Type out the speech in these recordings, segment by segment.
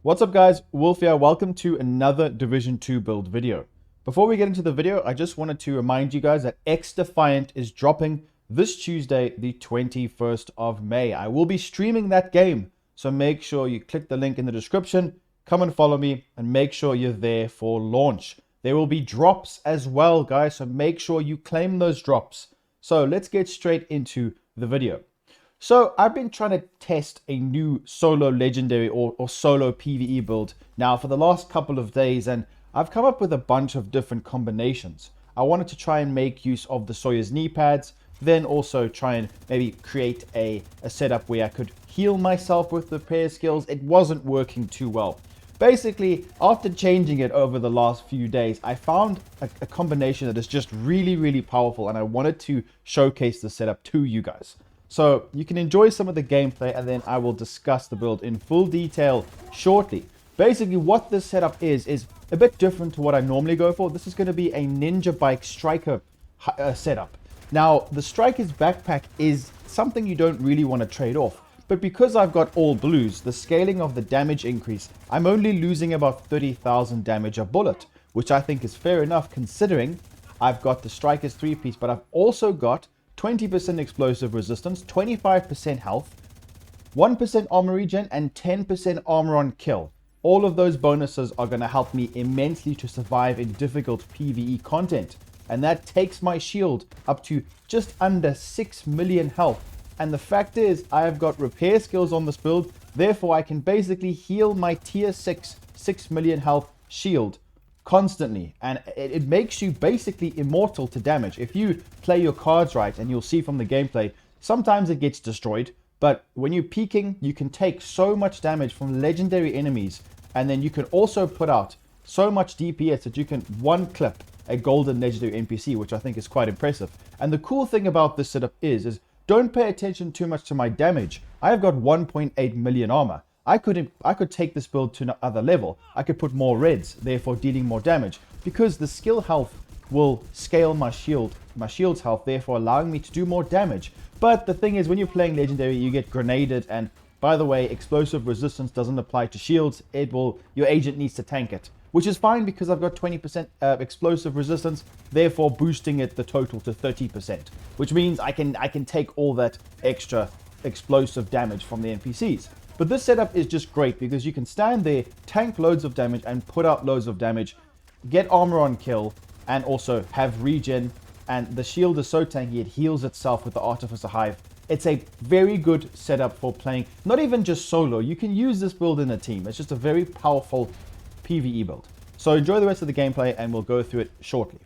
What's up guys, Wolf here. Welcome to another Division 2 build video. Before we get into the video, I just wanted to remind you guys that X Defiant is dropping this Tuesday, the 21st of May. I will be streaming that game, so make sure you click the link in the description, come and follow me, and make sure you're there for launch. There will be drops as well, guys, so make sure you claim those drops. So let's get straight into the video. So I've been trying to test a new solo legendary or solo PvE build now for the last couple of days, and I've come up with a bunch of different combinations. I wanted to try and make use of the Sawyer's knee pads, then also try and maybe create a setup where I could heal myself with the repair skills. It wasn't working too well. Basically, after changing it over the last few days, I found a combination that is just really powerful, and I wanted to showcase the setup to you guys. So you can enjoy some of the gameplay, and then I will discuss the build in full detail shortly. Basically, what this setup is a bit different to what I normally go for. This is going to be a Ninja Bike Striker setup. Now, the Striker's backpack is something you don't really want to trade off. But because I've got all blues, the scaling of the damage increase, I'm only losing about 30,000 damage a bullet, which I think is fair enough considering I've got the Striker's 3-piece, but I've also got 20% explosive resistance, 25% health, 1% armor regen, and 10% armor on kill. All of those bonuses are going to help me immensely to survive in difficult PvE content. And that takes my shield up to just under 6 million health. And the fact is, I have got repair skills on this build, therefore I can basically heal my tier 6 million health shield constantly, and it makes you basically immortal to damage. If you play your cards right, and you'll see from the gameplay, sometimes it gets destroyed, but when you're peaking, you can take so much damage from legendary enemies, and then you can also put out so much DPS that you can one clip a golden legendary NPC, which I think is quite impressive. And the cool thing about this setup is don't pay attention too much to my damage. I have got 1.8 million armor. I could take this build to another level. I could put more reds, therefore dealing more damage, because the skill health will scale my shield's health, therefore allowing me to do more damage. But the thing is, when you're playing legendary, you get grenaded, and by the way, explosive resistance doesn't apply to shields. Your agent needs to tank it, which is fine because I've got 20% explosive resistance, therefore boosting the total to 30%, which means I can take all that extra explosive damage from the NPCs. But this setup is just great because you can stand there, tank loads of damage and put out loads of damage, get armor on kill, and also have regen. And the shield is so tanky, it heals itself with the Artificer Hive. It's a very good setup for playing, not even just solo. You can use this build in a team. It's just a very powerful PvE build. So enjoy the rest of the gameplay, and we'll go through it shortly.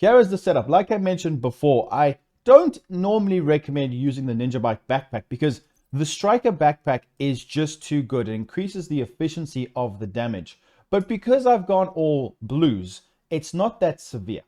here is the setup. Like I mentioned before, I don't normally recommend using the Ninja Bike backpack because the Striker backpack is just too good. It increases the efficiency of the damage. But because I've gone all blues, it's not that severe.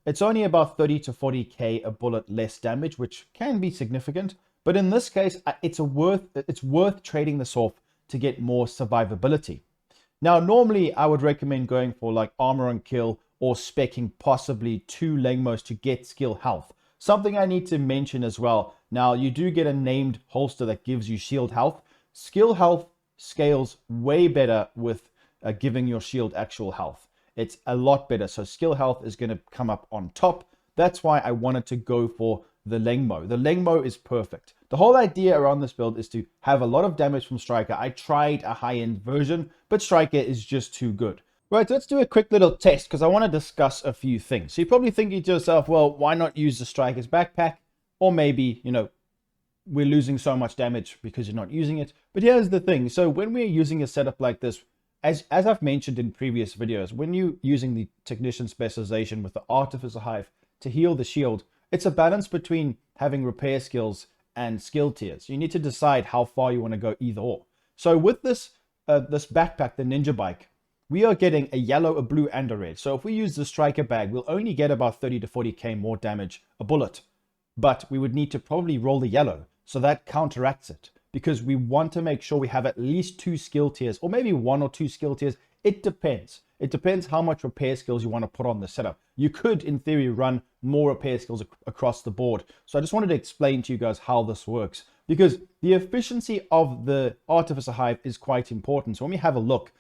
It's only about 30 to 40k a bullet less damage, which can be significant. But in this case, it's worth trading this off to get more survivability. Now, normally I would recommend going for like armor on kill or speccing possibly 2 Lengmos to get skill health. Something I need to mention as well. Now, you do get a named holster that gives you shield health. Skill health scales way better with giving your shield actual health. It's a lot better. So skill health is going to come up on top. That's why I wanted to go for the Lengmo. The Lengmo is perfect. The whole idea around this build is to have a lot of damage from Striker. I tried a high-end version, but Striker is just too good. Right, let's do a quick little test because I want to discuss a few things. So you're probably thinking to yourself, well, why not use the Striker's backpack? Or maybe, we're losing so much damage because you're not using it. But here's the thing. So when we're using a setup like this, as I've mentioned in previous videos, when you're using the Technician specialization with the Artificer Hive to heal the shield, it's a balance between having repair skills and skill tiers. You need to decide how far you want to go either or. So with this backpack, the Ninja Bike, we are getting a yellow, a blue, and a red. So if we use the Striker bag, we'll only get about 30 to 40k more damage a bullet. But we would need to probably roll the yellow. So that counteracts it. Because we want to make sure we have at least 2 skill tiers. Or maybe 1 or 2 skill tiers. It depends. It depends how much repair skills you want to put on the setup. You could, in theory, run more repair skills across the board. So I just wanted to explain to you guys how this works. Because the efficiency of the Artificer Hive is quite important. So when we have a look,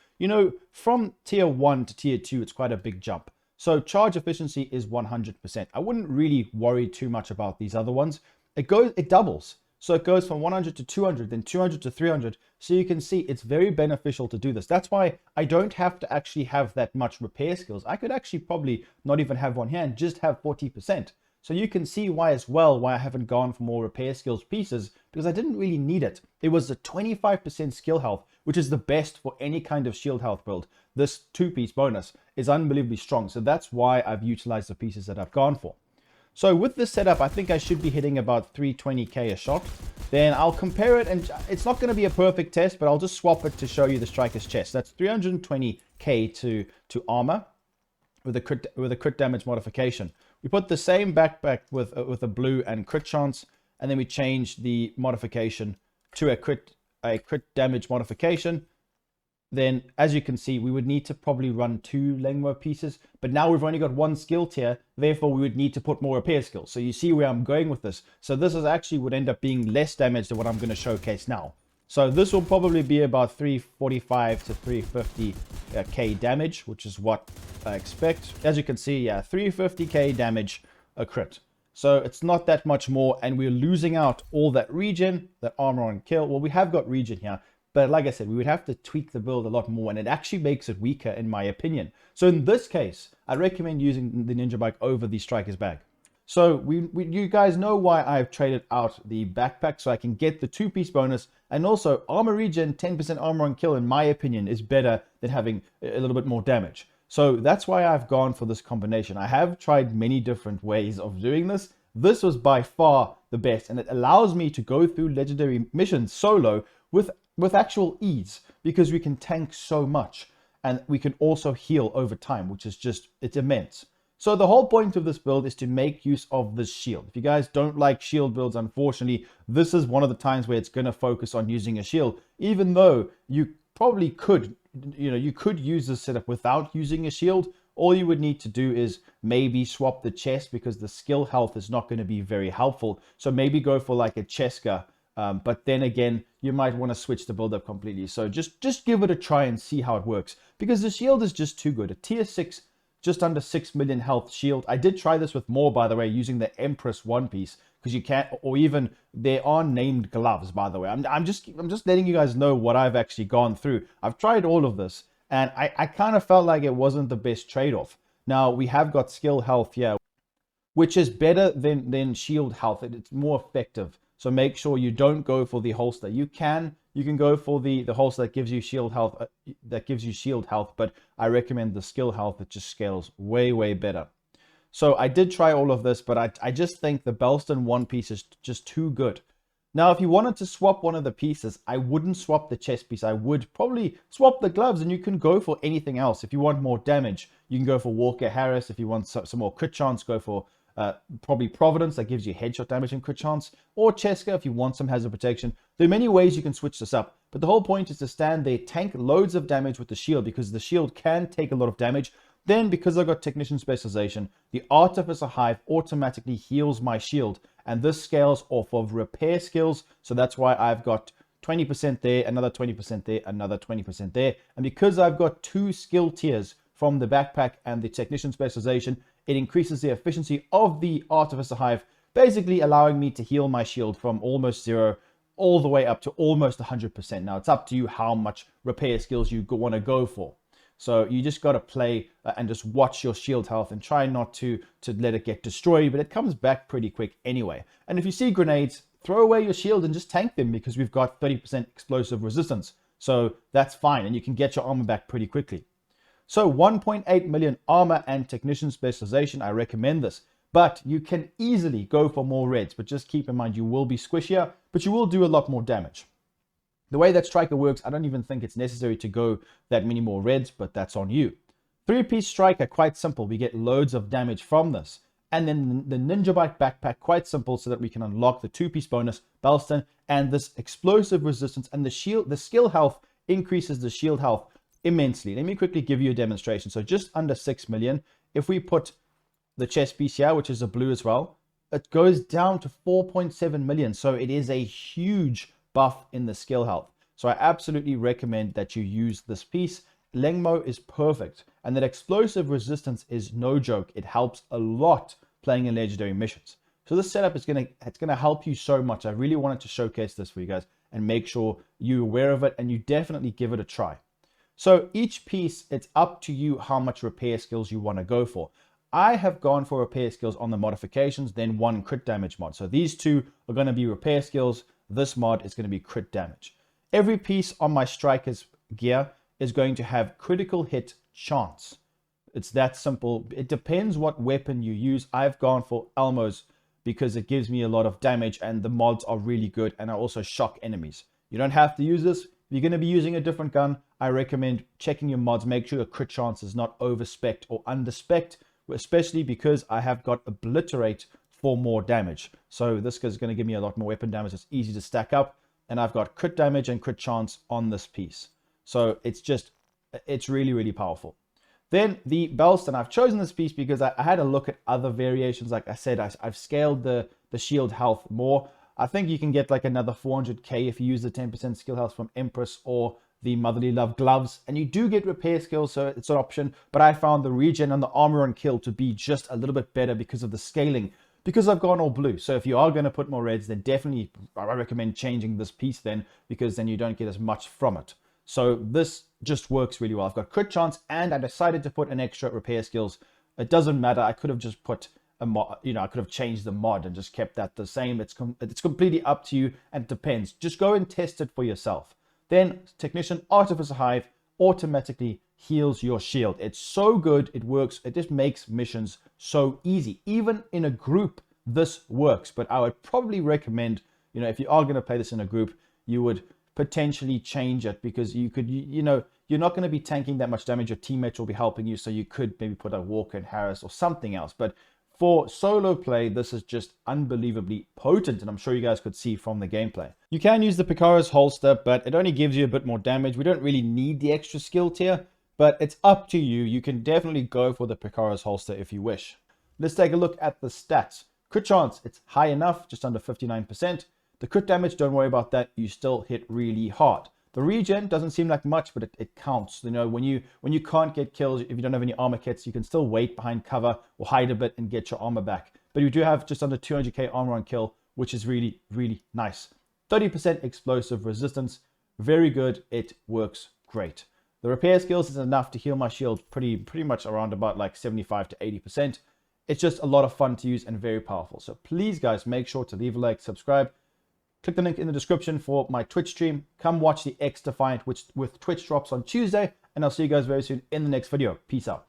from tier 1 to tier 2, it's quite a big jump. So charge efficiency is 100%. I wouldn't really worry too much about these other ones. It doubles. So it goes from 100 to 200, then 200 to 300. So you can see it's very beneficial to do this. That's why I don't have to actually have that much repair skills. I could actually probably not even have one hand, just have 40%. So you can see why I haven't gone for more repair skills pieces, because I didn't really need it. It was a 25% skill health, which is the best for any kind of shield health build. This 2-piece bonus is unbelievably strong. So that's why I've utilized the pieces that I've gone for. So with this setup, I think I should be hitting about 320k a shot. Then I'll compare it, and it's not going to be a perfect test, but I'll just swap it to show you the Striker's chest. That's 320k to armor with a crit damage modification. We put the same backpack with a blue and crit chance, and then we change the modification to a crit damage modification. Then, as you can see, we would need to probably run 2 Lengmo pieces, but now we've only got 1 skill tier, therefore we would need to put more repair skills. So you see where I'm going with this. So this is actually would end up being less damage than what I'm going to showcase now. So this will probably be about 345 to 350k damage, which is what I expect. As you can see, yeah, 350k damage a crit. So it's not that much more, and we're losing out all that regen, that armor on kill. Well, we have got regen here, but like I said, we would have to tweak the build a lot more, and it actually makes it weaker in my opinion. So in this case, I recommend using the Ninja Bike over the Striker's bag. So you guys know why I've traded out the backpack, so I can get the 2-piece bonus, and also armor regen, 10% armor on kill, in my opinion, is better than having a little bit more damage. So that's why I've gone for this combination. I have tried many different ways of doing this. This was by far the best, and it allows me to go through legendary missions solo with actual ease, because we can tank so much, and we can also heal over time, which is it's immense. So the whole point of this build is to make use of this shield. If you guys don't like shield builds, unfortunately, this is one of the times where it's going to focus on using a shield, even though you probably could, you could use this setup without using a shield. All you would need to do is maybe swap the chest, because the skill health is not going to be very helpful. So maybe go for like a Cheska. But then again, you might want to switch the build up completely. So just give it a try and see how it works, because the shield is just too good. A tier 6, just under 6 million health shield. I did try this with more, by the way, using the Empress one piece, because you can't, or even there are named gloves, by the way. I'm just letting you guys know what I've actually gone through. I've tried all of this, and I kind of felt like it wasn't the best trade-off. Now we have got skill health here, which is better than shield health. It's more effective. So make sure you don't go for the holster. You can go for the holster that gives you shield health, but I recommend the skill health. It just scales way better. So I did try all of this, but I just think the Belston one piece is just too good. Now, if you wanted to swap one of the pieces, I wouldn't swap the chest piece. I would probably swap the gloves, and you can go for anything else. If you want more damage, you can go for Walker Harris. If you want some more crit chance, go for probably Providence, that gives you headshot damage and crit chance, or Cheska if you want some hazard protection. There are many ways you can switch this up, but the whole point is to stand there, tank loads of damage with the shield, because the shield can take a lot of damage. Then, because I've got Technician Specialization, the Artificer Hive automatically heals my shield, and this scales off of repair skills, so that's why I've got 20% there, another 20% there, another 20% there. And because I've got 2 skill tiers from the backpack and the Technician Specialization, it increases the efficiency of the Artificer Hive, basically allowing me to heal my shield from almost 0 all the way up to almost 100%. Now, it's up to you how much repair skills you want to go for. So you just got to play and just watch your shield health and try not to let it get destroyed, but it comes back pretty quick anyway. And if you see grenades, throw away your shield and just tank them, because we've got 30% explosive resistance. So that's fine, and you can get your armor back pretty quickly. So 1.8 million armor and Technician Specialization, I recommend this. But you can easily go for more reds, but just keep in mind you will be squishier, but you will do a lot more damage. The way that Striker works, I don't even think it's necessary to go that many more reds, but that's on you. 3-piece Striker, quite simple. We get loads of damage from this. And then the Ninja Bite backpack, quite simple, so that we can unlock the 2-piece bonus, Belston, and this explosive resistance, and the skill health increases the shield health immensely. Let me quickly give you a demonstration. So just under 6 million, if we put the chest piece here, which is a blue as well, it goes down to 4.7 million. So it is a huge buff in the skill health. So I absolutely recommend that you use this piece. Lengmo is perfect, and that explosive resistance is no joke. It helps a lot playing in legendary missions. So this setup is gonna help you so much. I really wanted to showcase this for you guys and make sure you're aware of it, and you definitely give it a try. So each piece, it's up to you how much repair skills you want to go for. I have gone for repair skills on the modifications, then 1 crit damage mod. So these 2 are going to be repair skills. This mod is going to be crit damage. Every piece on my Striker's gear is going to have critical hit chance. It's that simple. It depends what weapon you use. I've gone for Elmo's because it gives me a lot of damage, and the mods are really good, and I also shock enemies. You don't have to use this. If you're going to be using a different gun, I recommend checking your mods. Make sure your crit chance is not over-spec'd or under-spec'd, especially because I have got Obliterate for more damage. So this is going to give me a lot more weapon damage. It's easy to stack up, and I've got crit damage and crit chance on this piece. So it's really, really powerful. Then the Belston, I've chosen this piece because I had a look at other variations. Like I said, I've scaled the shield health more. I think you can get like another 400k if you use the 10% skill health from Empress or the Motherly Love gloves, and you do get repair skills, so it's an option. But I found the regen and the armor on kill to be just a little bit better because of the scaling, because I've gone all blue. So if you are going to put more reds, then definitely I recommend changing this piece then, because then you don't get as much from it. So this just works really well. I've got crit chance, and I decided to put an extra repair skills. It doesn't matter. I could have just put a mod, I could have changed the mod and just kept that the same. It's completely up to you, and it depends. Just go and test it for yourself. Then Technician Artificer Hive automatically heals your shield. It's so good. It works. It just makes missions so easy. Even in a group, this works. But I would probably recommend, if you are going to play this in a group, you would potentially change it, because you could, you're not going to be tanking that much damage. Your teammates will be helping you. So you could maybe put a Walker and Harris or something else. But for solo play, this is just unbelievably potent, and I'm sure you guys could see from the gameplay. You can use the Picara's holster, but it only gives you a bit more damage. We don't really need the extra skill tier, but it's up to you. You can definitely go for the Picara's holster if you wish. Let's take a look at the stats. Crit chance, it's high enough, just under 59%. The crit damage, don't worry about that. You still hit really hard. The regen doesn't seem like much, but it counts. When you can't get kills, if you don't have any armor kits, you can still wait behind cover or hide a bit and get your armor back. But you do have just under 200k armor on kill, which is really, really nice. 30% explosive resistance, very good. It works great. The repair skills is enough to heal my shield pretty much around about like 75 to 80%. It's just a lot of fun to use and very powerful. So please, guys, make sure to leave a like, subscribe. Click the link in the description for my Twitch stream. Come watch the X Defiant with Twitch drops on Tuesday, and I'll see you guys very soon in the next video. Peace out.